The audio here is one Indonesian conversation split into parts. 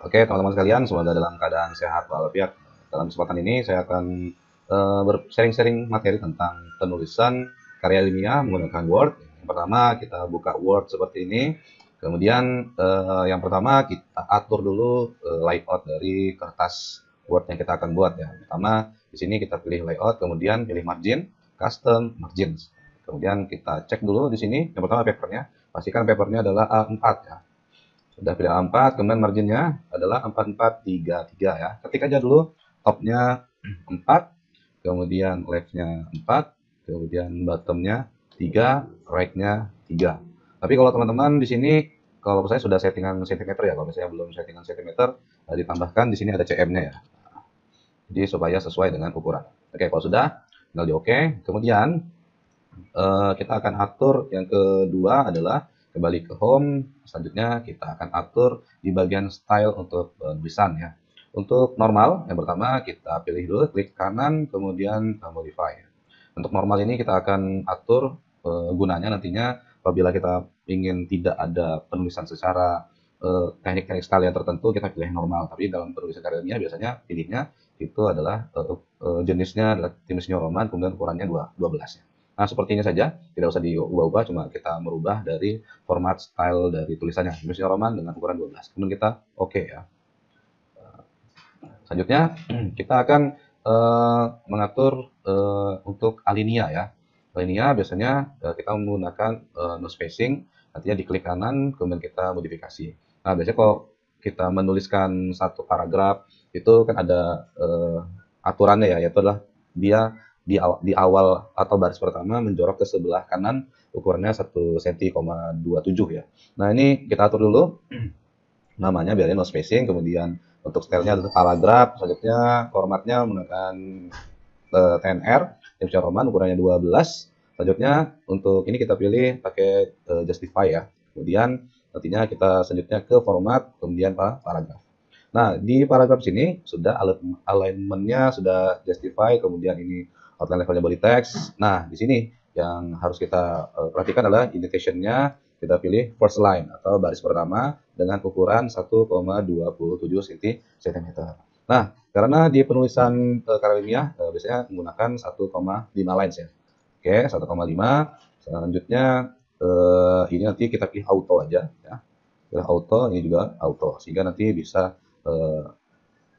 Oke, teman-teman sekalian, semoga dalam keadaan sehat walafiat. Dalam kesempatan ini saya akan sharing-sharing materi tentang penulisan karya ilmiah menggunakan Word. Yang pertama kita buka Word seperti ini. Kemudian yang pertama kita atur dulu layout dari kertas Word yang kita akan buat ya. Pertama di sini kita pilih layout, kemudian pilih margin, custom margins. Kemudian kita cek dulu di sini. Yang pertama papernya, pastikan papernya adalah A4 ya. Sudah pilih A4, kemudian marginnya adalah 4433 ya. Ketik aja dulu topnya 4, kemudian leftnya 4, kemudian bottomnya 3, right-nya 3. Tapi kalau teman-teman di sini, kalau saya sudah settingan cm ya, kalau misalnya belum settingan cm, ditambahkan di sini ada cm-nya ya. Jadi supaya sesuai dengan ukuran. Oke, kalau sudah, tinggal di oke. Kemudian kita akan atur yang kedua adalah kembali ke home. Selanjutnya kita akan atur di bagian style untuk tulisan ya. Untuk normal, yang pertama kita pilih dulu, klik kanan, kemudian modify. Untuk normal ini kita akan atur gunanya nantinya apabila kita ingin tidak ada penulisan secara teknik-teknik style yang tertentu, kita pilih normal. Tapi dalam penulisan karya ilmiah biasanya pilihnya itu adalah jenisnya adalah Times New Roman, kemudian ukurannya 12 ya. Nah, seperti ini saja, tidak usah diubah-ubah, cuma kita merubah dari format style dari tulisannya. Times New Roman dengan ukuran 12. Kemudian kita oke ya. Selanjutnya kita akan mengatur untuk alinea ya. Alinea biasanya kita menggunakan no spacing, artinya diklik kanan, kemudian kita modifikasi. Nah, biasanya kalau kita menuliskan satu paragraf itu kan ada aturannya ya, yaitu adalah dia di awal atau baris pertama menjorok ke sebelah kanan, ukurannya 1 cm,27 ya. Nah, ini kita atur dulu namanya biarin no spacing, kemudian untuk stylenya adalah paragraf, selanjutnya formatnya menggunakan TNR, Times New Roman, ukurannya 12. Selanjutnya untuk ini kita pilih pakai justify ya. Kemudian nantinya kita selanjutnya ke format, kemudian paragraf. Nah, di paragraf sini sudah alignment-nya sudah justify, kemudian ini outline levelnya body text. Nah, di sini yang harus kita perhatikan adalah indentation-nya kita pilih first line atau baris pertama dengan ukuran 1,27 cm. Nah, karena di penulisan karya ilmiah biasanya menggunakan 1,5 lines ya. Oke, 1,5. Selanjutnya ini nanti kita pilih auto aja ya. Pilih auto, ini juga auto sehingga nanti bisa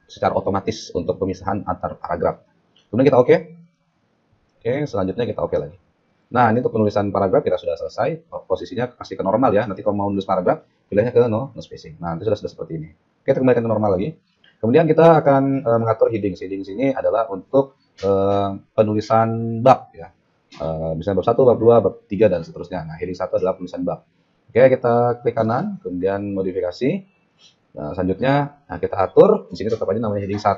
secara otomatis untuk pemisahan antar paragraf. Kemudian kita oke. Oke, selanjutnya kita oke lagi. Nah, ini untuk penulisan paragraf kita sudah selesai. Posisinya kasih ke normal ya. Nanti kalau mau nulis paragraf, pilihnya ke no spacing. Nah, nanti sudah seperti ini. Oke, kita kembalikan ke normal lagi. Kemudian kita akan mengatur heading. Heading sini adalah untuk penulisan bab ya. Misalnya bab 1, bab 2, bab 3 dan seterusnya. Nah, heading 1 adalah penulisan bab. Oke, kita klik kanan, kemudian modifikasi. Nah, selanjutnya kita atur. Di sini tetap aja namanya heading 1.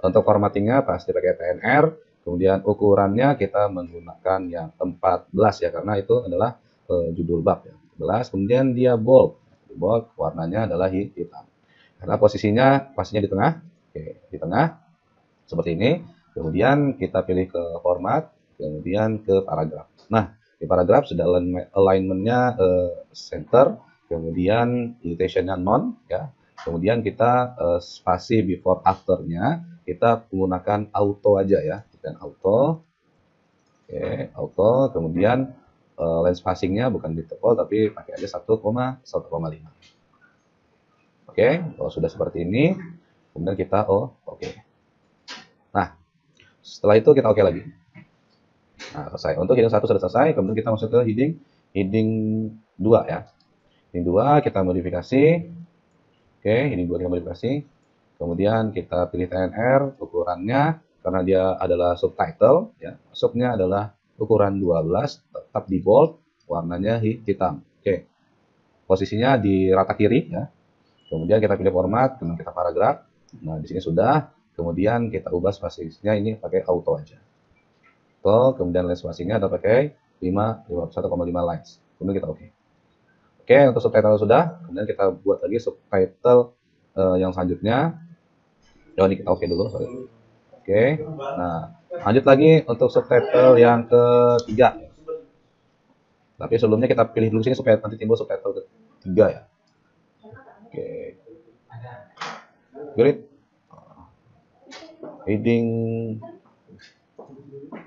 Untuk formattingnya pasti pakai TNR. Kemudian ukurannya kita menggunakan yang 14 ya, karena itu adalah judul bab ya. 14. Kemudian dia bold. Bold warnanya adalah hitam. Karena posisinya pastinya di tengah. Oke, di tengah seperti ini. Kemudian kita pilih ke format, kemudian ke paragraf. Nah, di paragraf sudah alignment-nya center, kemudian indentation-nya non ya. Kemudian kita spasi before after-nya kita menggunakan auto aja ya, dan auto. Oke, auto. Kemudian line spacing-nya bukan di default tapi pakai aja 1,5. Oke, kalau sudah seperti ini, kemudian kita oke. Nah, setelah itu kita oke lagi. Nah, selesai. Untuk heading 1 sudah selesai, kemudian kita masuk ke heading 2 ya. Heading 2 kita modifikasi. Oke, heading 2 kita modifikasi. Kemudian kita pilih TNR, ukurannya karena dia adalah subtitle ya. Subnya adalah ukuran 12, tetap di bold, warnanya hitam. Oke. Posisinya di rata kiri ya. Kemudian kita pilih format, kemudian kita paragraf. Nah, di sini sudah. Kemudian kita ubah spasinya ini pakai auto aja. Auto, kemudian line spacingnya ada pakai 1,5 lines. Kemudian kita oke. Oke, untuk subtitle sudah. Kemudian kita buat lagi subtitle yang selanjutnya. Ini kita oke dulu, sorry. Oke. Nah, lanjut lagi untuk subtitle yang ketiga. Tapi sebelumnya kita pilih dulu sini supaya nanti timbul subtitle ketiga ya. Oke. pilih heading.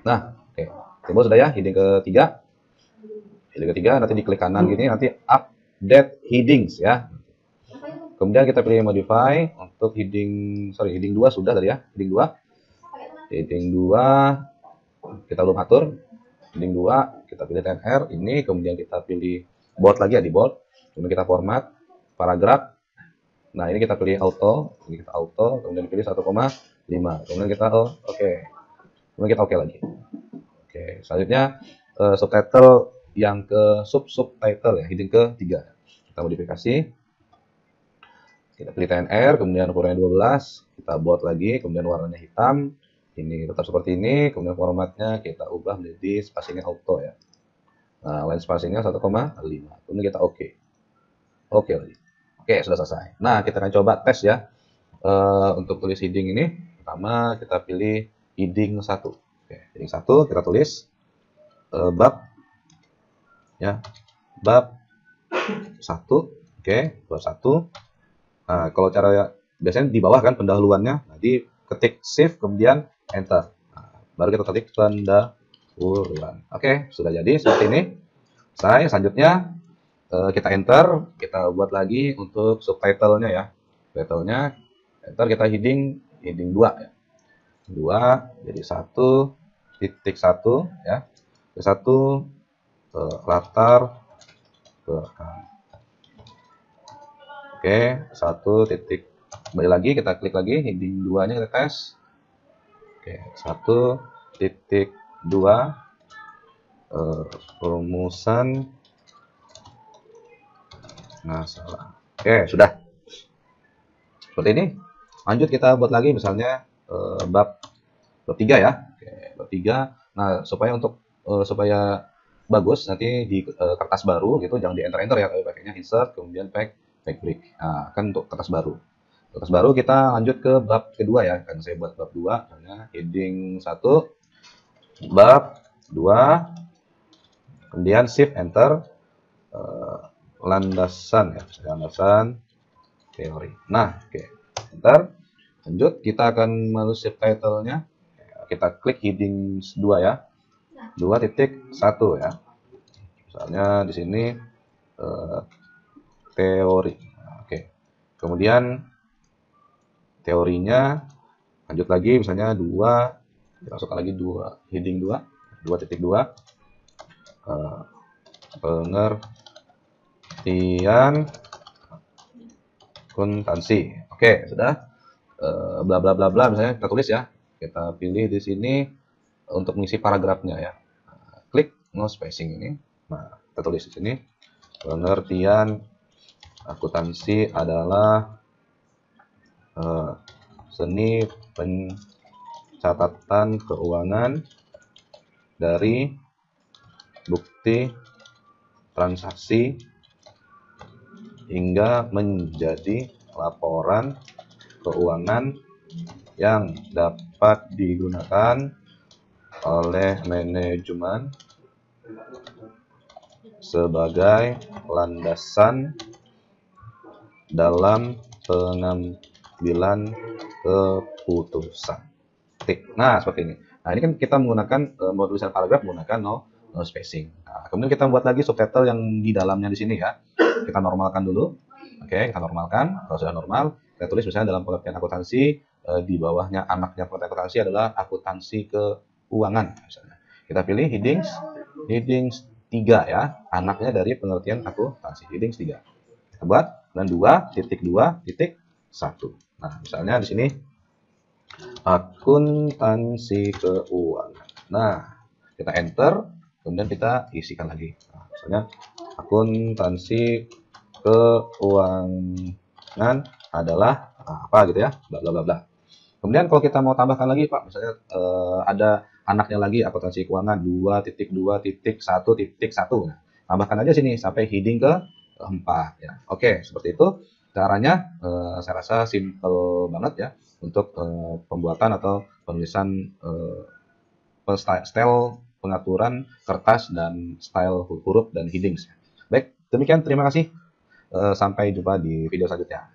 Nah, oke. Timbul sudah ya heading ketiga. Heading ketiga nanti diklik kanan gini, nanti update headings ya. Kemudian kita pilih modify untuk heading 2 sudah tadi ya, heading 2. Heading 2 kita belum atur. Heading 2 kita pilih TNR ini, kemudian kita pilih bold lagi ya, di bold. Kemudian kita format paragraf. Nah, ini kita pilih auto, ini kita auto, kemudian pilih 1,5. Kemudian kita oke. Kemudian kita oke lagi. Oke, selanjutnya subtitle yang ke subtitle ya, heading ketiga. Kita modifikasi. Kita pilih TNR, kemudian ukurannya 12, kita buat lagi, kemudian warnanya hitam. Ini tetap seperti ini, kemudian formatnya kita ubah menjadi spacingnya auto ya. Nah, line spacingnya 1,5. Kemudian kita oke. Oke lagi. Oke, sudah selesai. Nah, kita akan coba tes ya. Untuk tulis heading ini, pertama kita pilih heading 1. Oke, heading 1 kita tulis bab ya. Bab 1. Oke, bab 1. Nah, kalau cara biasanya di bawah kan pendahuluannya, nanti ketik shift kemudian enter. Nah, baru kita ketik pendahuluan. Oke, sudah jadi seperti ini. Selanjutnya kita enter, kita buat lagi untuk subtitlenya ya. Subtitlenya enter, kita heading 2 ya. 2 jadi 1.1 ya. 1 latar belakang. Oke, 1 titik. Kembali lagi kita klik lagi heading 2-nya kita tes. Oke, 1.2 rumusan masalah. Oke, sudah. Seperti ini. Lanjut kita buat lagi misalnya bab 3 ya. Oke, bab 3. Nah, supaya bagus nanti di kertas baru gitu, jangan di enter-enter ya, tapi pakainya insert kemudian back break. Nah, kan untuk kertas baru. Kertas baru kita lanjut ke bab kedua ya. Kan saya buat bab 2 misalnya heading 1 bab 2 kemudian shift enter landasan ya, landasan teori. Nah, oke. Enter. Lanjut kita akan menulis subtitlenya. Kita klik heading 2 ya. 2.1 ya. Misalnya di sini teori. Oke. Kemudian teorinya lanjut lagi misalnya 2, kita masukkan lagi 2 heading 2.2 pengertian akuntansi. Oke, sudah. Bla bla bla bla misalnya kita tulis ya. Kita pilih di sini untuk mengisi paragrafnya ya. Klik no spacing ini. Nah, kita tulis di sini pengertian akuntansi adalah seni pencatatan keuangan dari bukti transaksi hingga menjadi laporan keuangan yang dapat digunakan oleh manajemen sebagai landasan dalam pengambilan keputusan. Nah, seperti ini. Nah, ini kan kita menggunakan tulisan paragraf menggunakan no spacing. Nah, kemudian kita buat lagi subtitle yang di dalamnya di sini ya. Kita normalkan dulu. Oke, kita normalkan. Kalau sudah normal, kita tulis misalnya dalam pengertian akuntansi, di bawahnya anaknya pengertian akuntansi adalah akuntansi keuangan misalnya. Kita pilih headings 3 ya, anaknya dari pengertian akuntansi, headings 3. Kita buat dan 2.2.1. Nah, misalnya di sini akuntansi keuangan. Nah, kita enter, kemudian kita isikan lagi. Nah, misalnya akuntansi keuangan adalah apa gitu ya, bla bla bla bla. Kemudian kalau kita mau tambahkan lagi Pak, misalnya ada anaknya lagi akuntansi keuangan 2.2.1.1. Nah, tambahkan aja sini sampai heading ke 4 ya. Oke, seperti itu caranya. Saya rasa simple banget ya untuk pembuatan atau penulisan style pengaturan kertas dan style huruf dan headings. Baik, demikian terima kasih. Sampai jumpa di video selanjutnya.